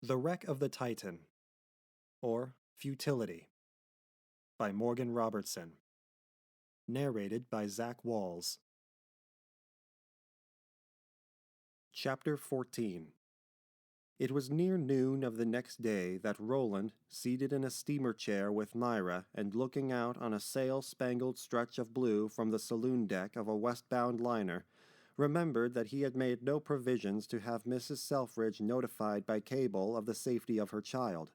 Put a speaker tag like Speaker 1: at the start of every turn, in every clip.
Speaker 1: The Wreck of the Titan, or Futility, by Morgan Robertson. Narrated by Zach Walz. Chapter 14. It was near noon of the next day that Rowland, seated in a steamer chair with Myra and looking out on a sail-spangled stretch of blue from the saloon deck of a westbound liner, remembered that he had made no provisions to have Mrs. Selfridge notified by cable of the safety of her child,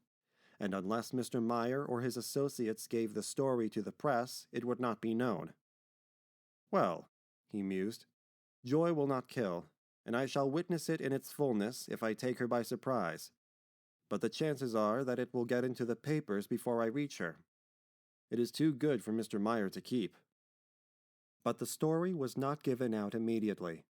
Speaker 1: and unless Mr. Myra or his associates gave the story to the press, it would not be known. Well, he mused, joy will not kill, and I shall witness it in its fullness if I take her by surprise. But the chances are that it will get into the papers before I reach her. It is too good for Mr. Myra to keep. But the story was not given out immediately.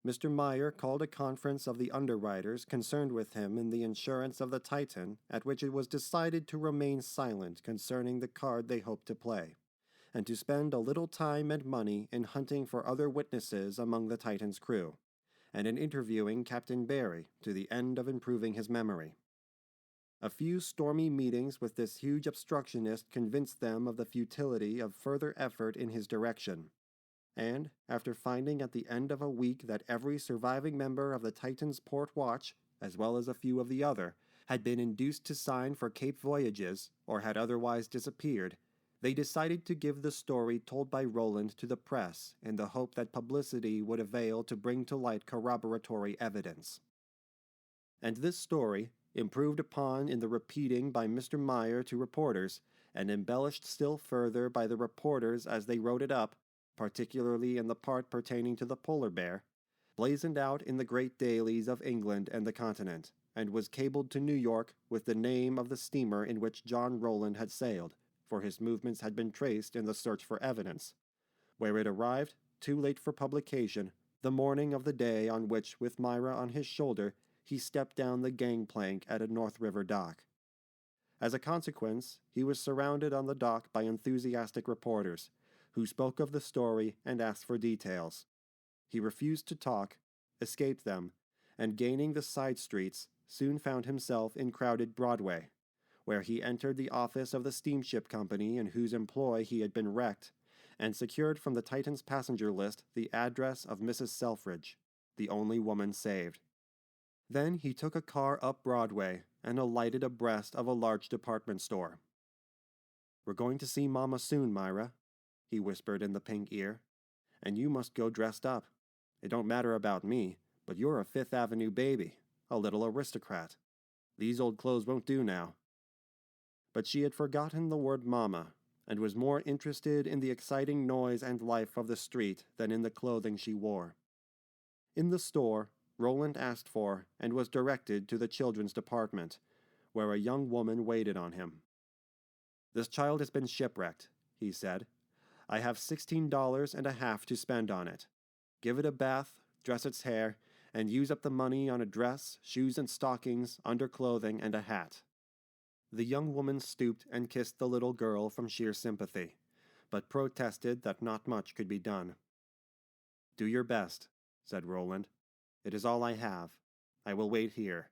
Speaker 1: Mr. Myra called a conference of the underwriters concerned with him in the insurance of the Titan, at which it was decided to remain silent concerning the card they hoped to play, and to spend a little time and money in hunting for other witnesses among the Titan's crew, and in interviewing Captain Barry to the end of improving his memory. A few stormy meetings with this huge obstructionist convinced them of the futility of further effort in his direction, and, after finding at the end of a week that every surviving member of the Titan's port watch, as well as a few of the other, had been induced to sign for Cape voyages, or had otherwise disappeared, they decided to give the story told by Rowland to the press in the hope that publicity would avail to bring to light corroboratory evidence. And this story, improved upon in the repeating by Mr. Myra to reporters, and embellished still further by the reporters as they wrote it up, particularly in the part pertaining to the polar bear, blazoned out in the great dailies of England and the continent, and was cabled to New York with the name of the steamer in which John Rowland had sailed, for his movements had been traced in the search for evidence, where it arrived, too late for publication, the morning of the day on which, with Myra on his shoulder, he stepped down the gangplank at a North River dock. As a consequence, he was surrounded on the dock by enthusiastic reporters, who spoke of the story and asked for details. He refused to talk, escaped them, and gaining the side streets, soon found himself in crowded Broadway, where he entered the office of the steamship company in whose employ he had been wrecked, and secured from the Titan's passenger list the address of Mrs. Selfridge, the only woman saved. Then he took a car up Broadway and alighted abreast of a large department store. "We're going to see Mama soon, Myra," he whispered in the pink ear, "and you must go dressed up. It don't matter about me, but you're a Fifth Avenue baby, a little aristocrat. These old clothes won't do now." But she had forgotten the word mama, and was more interested in the exciting noise and life of the street than in the clothing she wore. In the store, Rowland asked for and was directed to the children's department, where a young woman waited on him. "This child has been shipwrecked," he said. "I have $16.50 to spend on it. Give it a bath, dress its hair, and use up the money on a dress, shoes and stockings, underclothing, and a hat." The young woman stooped and kissed the little girl from sheer sympathy, but protested that not much could be done. "Do your best," said Rowland. "It is all I have. I will wait here."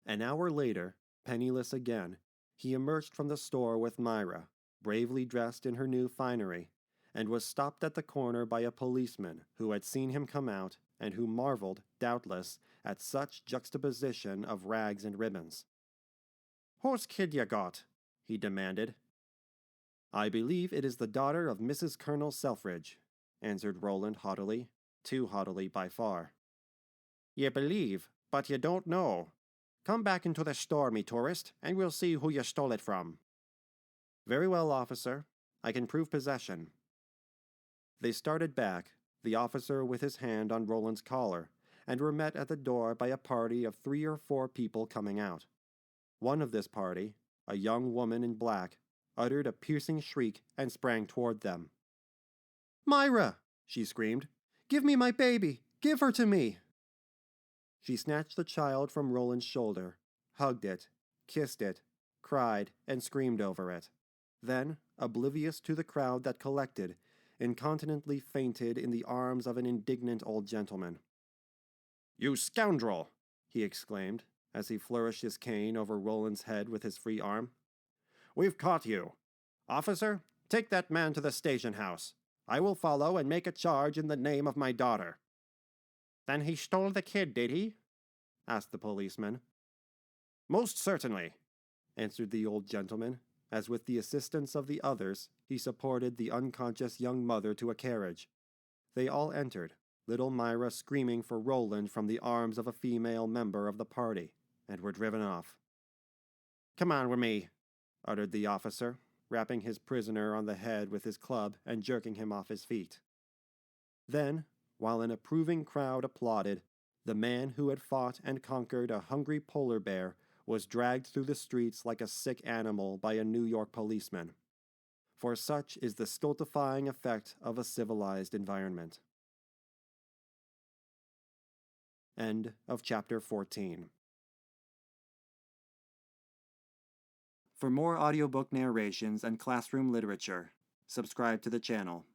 Speaker 1: An hour later, penniless again, he emerged from the store with Myra, bravely dressed in her new finery, and was stopped at the corner by a policeman who had seen him come out and who marveled, doubtless, at such juxtaposition of rags and ribbons. "Whose kid ya got?" he demanded. "I believe it is the daughter of Mrs. Colonel Selfridge," answered Rowland haughtily, too haughtily by far. "Ye believe, but ye don't know. Come back into the store, me tourist, and we'll see who ye stole it from." "Very well, officer. I can prove possession." They started back, the officer with his hand on Rowland's collar, and were met at the door by a party of 3 or 4 people coming out. One of this party, a young woman in black, uttered a piercing shriek and sprang toward them. "Myra!" she screamed. "Give me my baby! Give her to me!" She snatched the child from Rowland's shoulder, hugged it, kissed it, cried, and screamed over it. Then, oblivious to the crowd that collected, incontinently fainted in the arms of an indignant old gentleman. "You scoundrel!" he exclaimed, as he flourished his cane over Rowland's head with his free arm. "We've caught you. Officer, take that man to the station house. I will follow and make a charge in the name of my daughter." "Then he stole the kid, did he?" asked the policeman. "Most certainly," answered the old gentleman, as with the assistance of the others, he supported the unconscious young mother to a carriage. They all entered, little Myra screaming for Rowland from the arms of a female member of the party, and were driven off. "Come on with me," uttered the officer, rapping his prisoner on the head with his club and jerking him off his feet. Then, while an approving crowd applauded, the man who had fought and conquered a hungry polar bear was dragged through the streets like a sick animal by a New York policeman. For such is the stultifying effect of a civilized environment. End of chapter 14. For more audiobook narrations and classroom literature, subscribe to the channel.